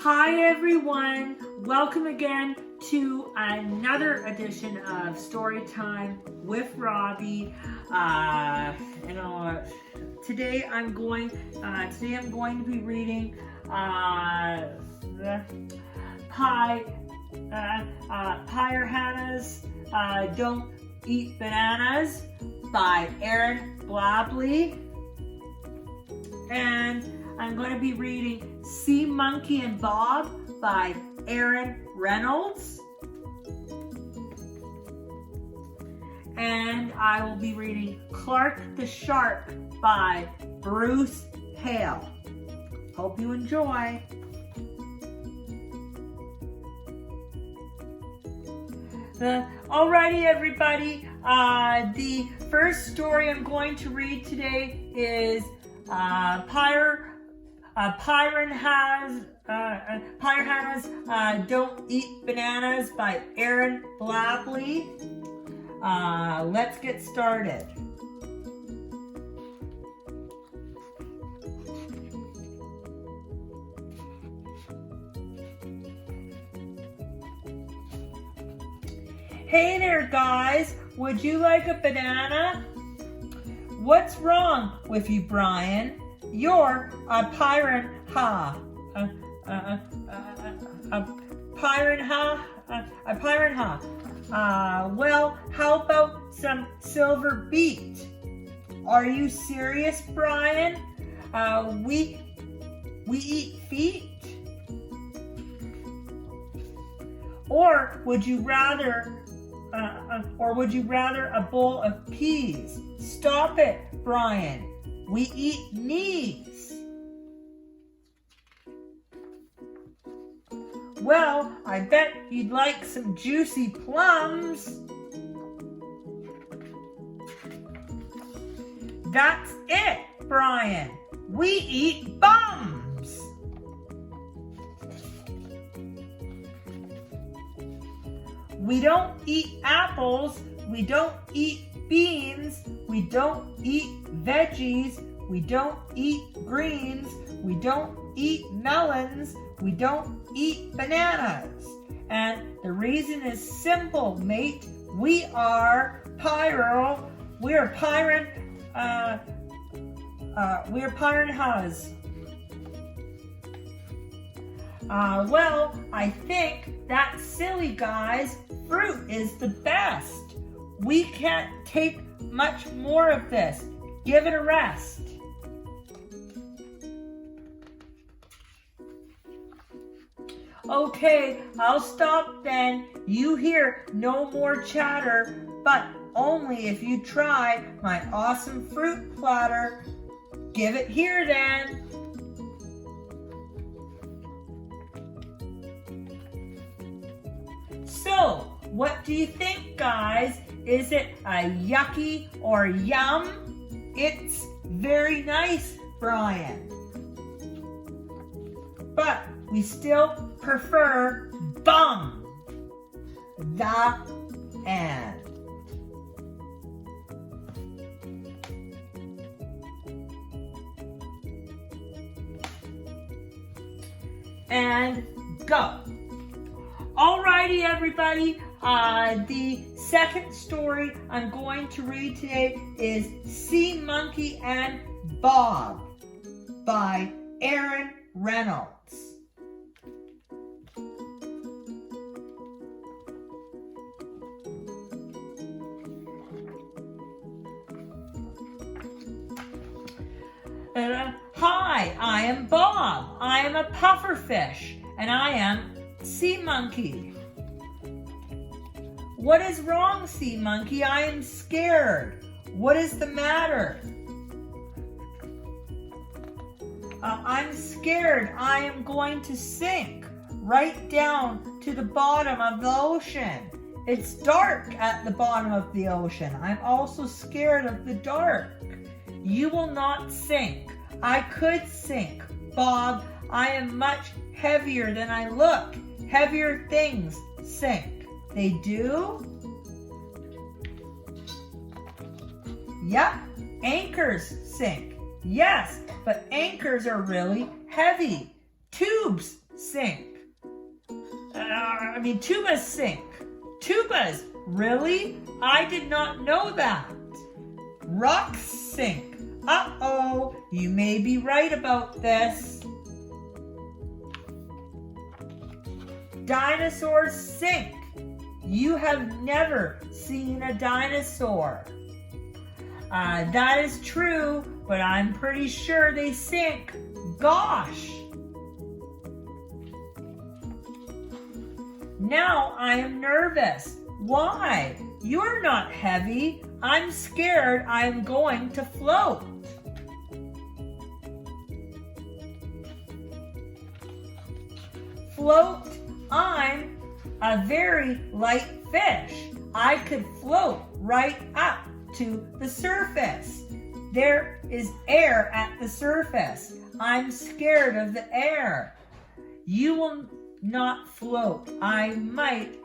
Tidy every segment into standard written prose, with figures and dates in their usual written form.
Hi everyone, welcome again to another edition of Storytime with Robbie. Today I'm going to be reading Pyre Hannah's Don't Eat Bananas by Erin Blabley, and I'm going to be reading Sea Monkey and Bob by Aaron Reynolds. And I will be reading Clark the Shark by Bruce Hale. Hope you enjoy. Alrighty everybody, the first story I'm going to read today is Pyre Hannah's Don't Eat Bananas by Erin Blabley. Let's get started. Hey there guys, would you like a banana? What's wrong with you, Brian? You're a piranha. Well, how about some silver beet? Are you serious, Brian? We eat feet? Or would you rather a bowl of peas? Stop it, Brian. We eat knees. Well, I bet you'd like some juicy plums. That's it, Brian. We eat bums. We don't eat apples. We don't eat beans. We don't eat veggies. We don't eat greens. We don't eat melons. We don't eat bananas. And the reason is simple, mate. We are piranhas. Well, I think that's silly, guys. Fruit is the best. We can't take much more of this. Give it a rest. Okay, I'll stop then. You hear no more chatter, but only if you try my awesome fruit platter. Give it here then. So, what do you think, guys? Is it a yucky or yum? It's very nice, Brian. But we still prefer bum. The end. And go. Alrighty, everybody. The second story I'm going to read today is Sea Monkey and Bob by Aaron Reynolds. Hi, I am Bob. I am a pufferfish, and I am Sea Monkey. What is wrong, Sea Monkey? I am scared. What is the matter? I'm scared. I am going to sink right down to the bottom of the ocean. It's dark at the bottom of the ocean. I'm also scared of the dark. You will not sink. I could sink. Bob, I am much heavier than I look. Heavier things sink. They do? Yep, anchors sink. Yes, but anchors are really heavy. Tubes sink. Tubas sink. Tubas, really? I did not know that. Rocks sink. Uh-oh, you may be right about this. Dinosaurs sink. You have never seen a dinosaur. That is true, but I'm pretty sure they sink. Gosh. Now I am nervous. Why? You're not heavy. I'm scared I'm going to float. Float. I'm a very light fish. I could float right up to the surface. There is air at the surface. I'm scared of the air. You will not float. I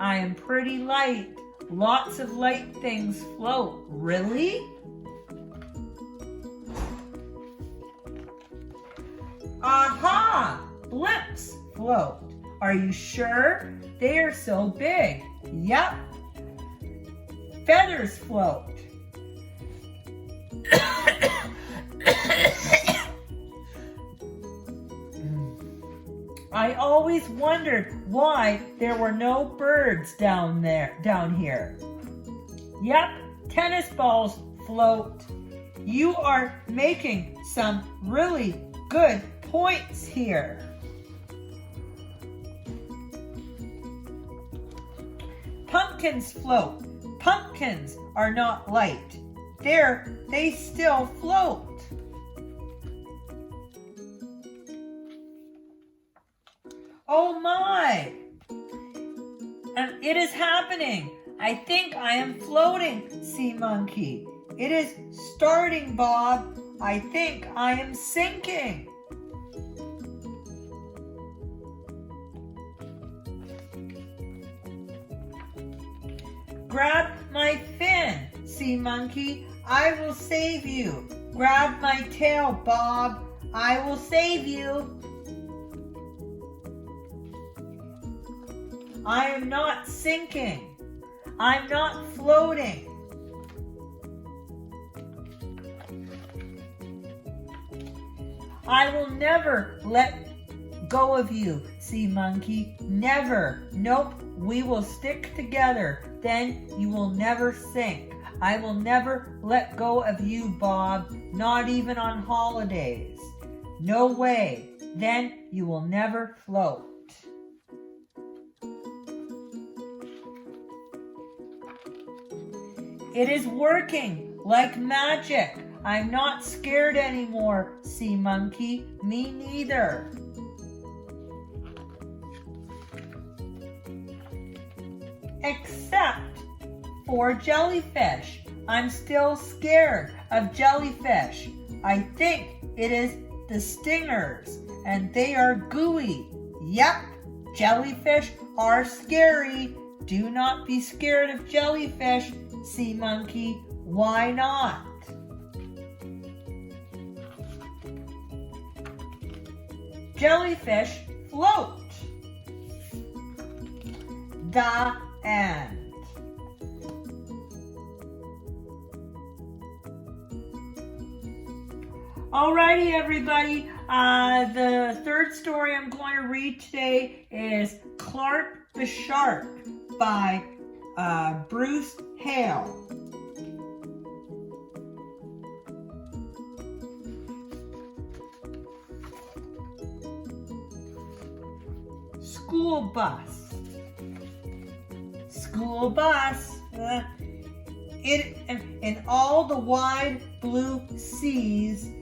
am pretty light. Lots of light things float. Really? Aha! Blimps float. Are you sure? They are so big. Yep. Feathers float. I always wondered why there were no birds down here. Yep, tennis balls float. You are making some really good points here. Pumpkins float. Pumpkins are not light. They still float. Oh my! It is happening. I think I am floating, Sea Monkey. It is starting, Bob. I think I am sinking. Grab my fin, Sea Monkey. I will save you. Grab my tail, Bob. I will save you. I am not sinking. I'm not floating. I will never let go of you, Sea Monkey. Never. Nope. We will stick together. Then you will never sink. I will never let go of you, Bob. Not even on holidays. No way. Then you will never float. It is working like magic. I'm not scared anymore, Sea Monkey. Me neither. Except for jellyfish. I'm still scared of jellyfish. I think it is the stingers, and they are gooey. Yep, jellyfish are scary. Do not be scared of jellyfish, Sea Monkey. Why not? Jellyfish float. The end. Alrighty, everybody. The third story I'm going to read today is Clark the Shark by Bruce Hale. School bus. School bus. In all the wide blue seas,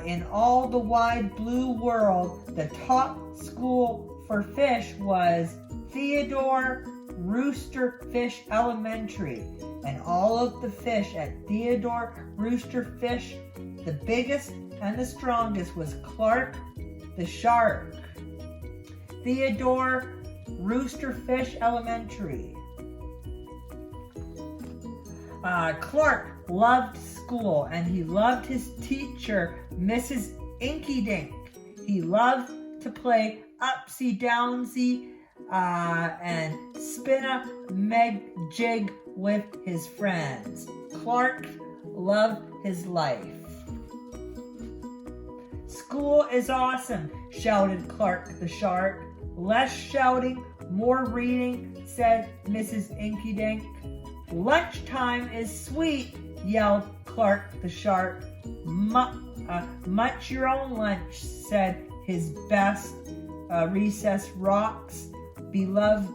in all the wide blue world, the top school for fish was Theodore Rooster Fish Elementary. And all of the fish at Theodore Rooster Fish, the biggest and the strongest was Clark the Shark. Theodore Rooster Fish Elementary. Clark loved school and he loved his teacher, Mrs. Inky Dink. He loved to play upsy-downsy and spin-a-meg-jig with his friends. Clark loved his life. School is awesome, shouted Clark the Shark. Less shouting, more reading, said Mrs. Inky-Dink. Lunchtime is sweet, yelled Clark the Shark. Munch your own lunch, said his best recess rocks. Bellowed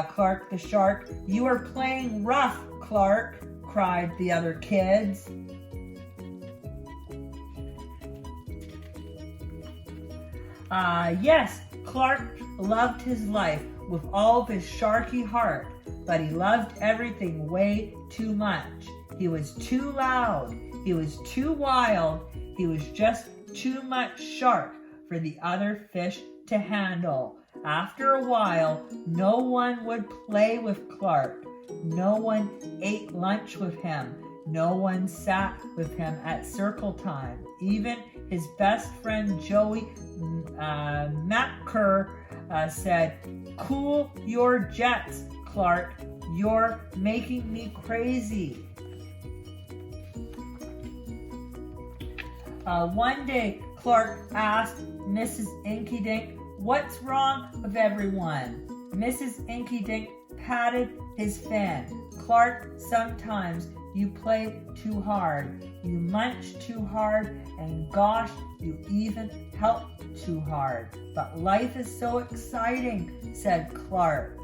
Clark the Shark. You are playing rough, Clark, cried the other kids. Yes, Clark loved his life with all of his sharky heart, but he loved everything way too much. He was too loud. He was too wild. He was just too much shark for the other fish to handle. After a while, no one would play with Clark. No one ate lunch with him. No one sat with him at circle time. Even his best friend Joey Macker said, "Cool your jets, Clark. You're making me crazy." One day, Clark asked Mrs. Inky-Dink, "What's wrong with everyone?" Mrs. Inky-Dink patted his fan. "Clark, sometimes you play too hard. You munch too hard, and gosh, you even help too hard. But life is so exciting," said Clark.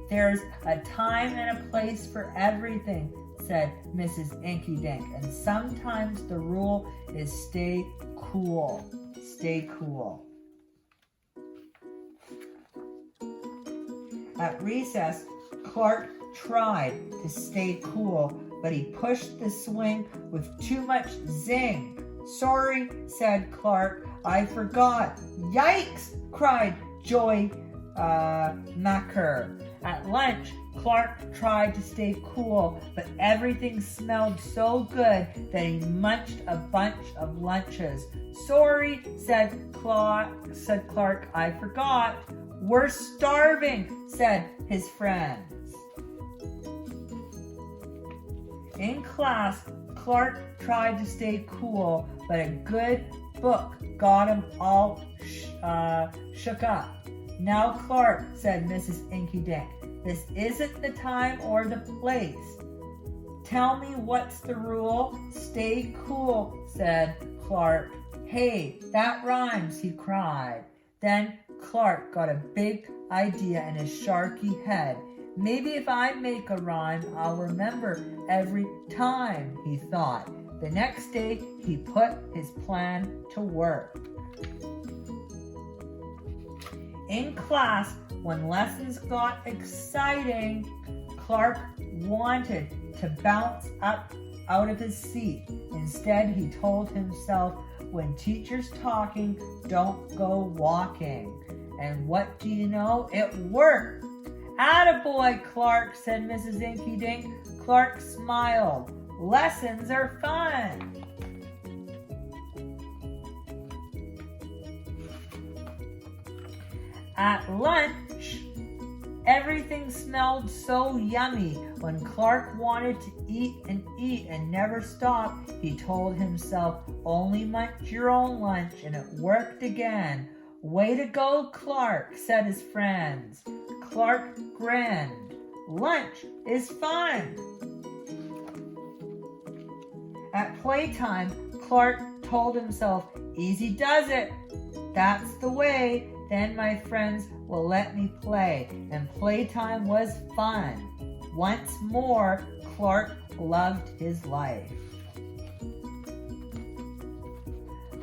"There's a time and a place for everything," said Mrs. Inky-Dink. "And sometimes the rule is stay cool. Stay cool." At recess, Clark tried to stay cool, but he pushed the swing with too much zing. "Sorry," said Clark, "I forgot." "Yikes!" cried Joey Macker. At lunch, Clark tried to stay cool, but everything smelled so good that he munched a bunch of lunches. "Sorry," said Clark, "I forgot." "We're starving," said his friends. In class, Clark tried to stay cool, but a good book got him all shook up. "Now, Clark," said Mrs. Inky-Dink, "this isn't the time or the place. Tell me what's the rule." "Stay cool," said Clark. "Hey, that rhymes," he cried. Then Clark got a big idea in his sharky head. "Maybe if I make a rhyme, I'll remember every time," he thought. The next day, he put his plan to work. In class, when lessons got exciting, Clark wanted to bounce up out of his seat. Instead, he told himself, "When teacher's talking, don't go walking." And what do you know? It worked. "Attaboy, Clark," said Mrs. Inky-Dink. Clark smiled. "Lessons are fun." At lunch, everything smelled so yummy. When Clark wanted to eat and never stop, he told himself, "Only munch your own lunch," and it worked again. "Way to go, Clark," said his friends. Clark grinned. "Lunch is fun." At playtime, Clark told himself, "Easy does it. That's the way. Then my friends will let me play." And playtime was fun. Once more, Clark loved his life.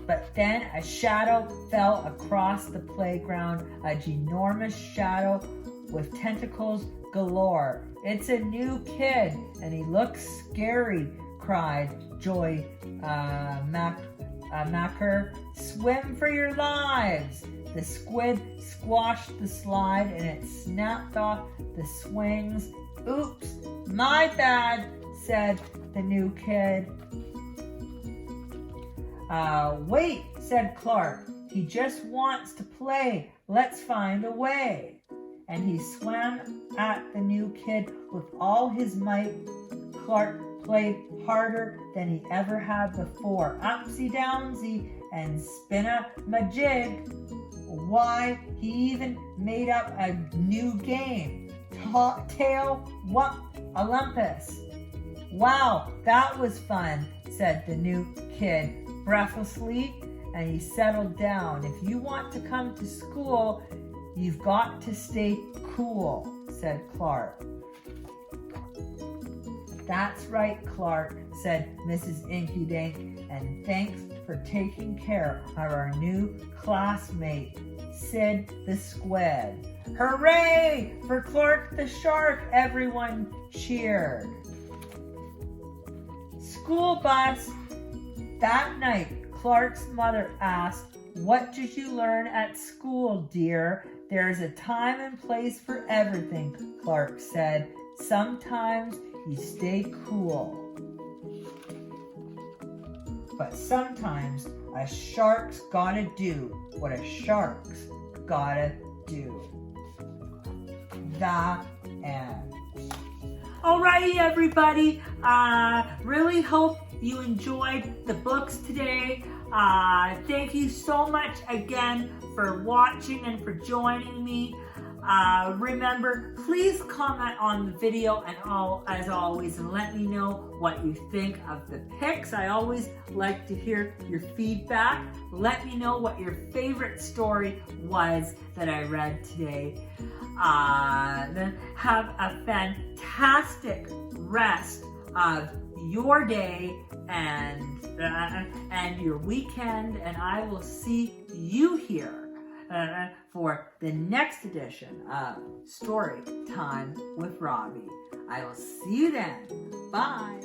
But then a shadow fell across the playground, a ginormous shadow with tentacles galore. "It's a new kid, and he looks scary," cried Joey Macker. "Swim for your lives!" The squid squashed the slide and it snapped off the swings. "Oops, my bad," said the new kid. "Wait," said Clark. He just wants to play. Let's find a way. And he swam at the new kid with all his might. Clark played harder than he ever had before. Upsy-downsy and spin-a-majig. Why, he even made up a new game. Tail Olympus. Wow, that was fun, said the new kid breathlessly, and he settled down. If you want to come to school, you've got to stay cool, said Clark. That's right, Clark, said Mrs. Inkydink, and thanks for taking care of our new classmate, Sid the Squid. Hooray for Clark the Shark, everyone cheered. School bus. That night, Clark's mother asked, "What did you learn at school, dear?" "There's a time and place for everything," Clark said. "Sometimes you stay cool, but sometimes a shark's gotta do what a shark's gotta do." The end. Alrighty, everybody. Really hope you enjoyed the books today. Thank you so much again for watching and for joining me. Remember, please comment on the video and as always, and let me know what you think of the picks. I always like to hear your feedback. Let me know what your favorite story was that I read today. Then have a fantastic rest of your day and your weekend, and I will see you here for the next edition of Story Time with Robbie. I will see you then. Bye.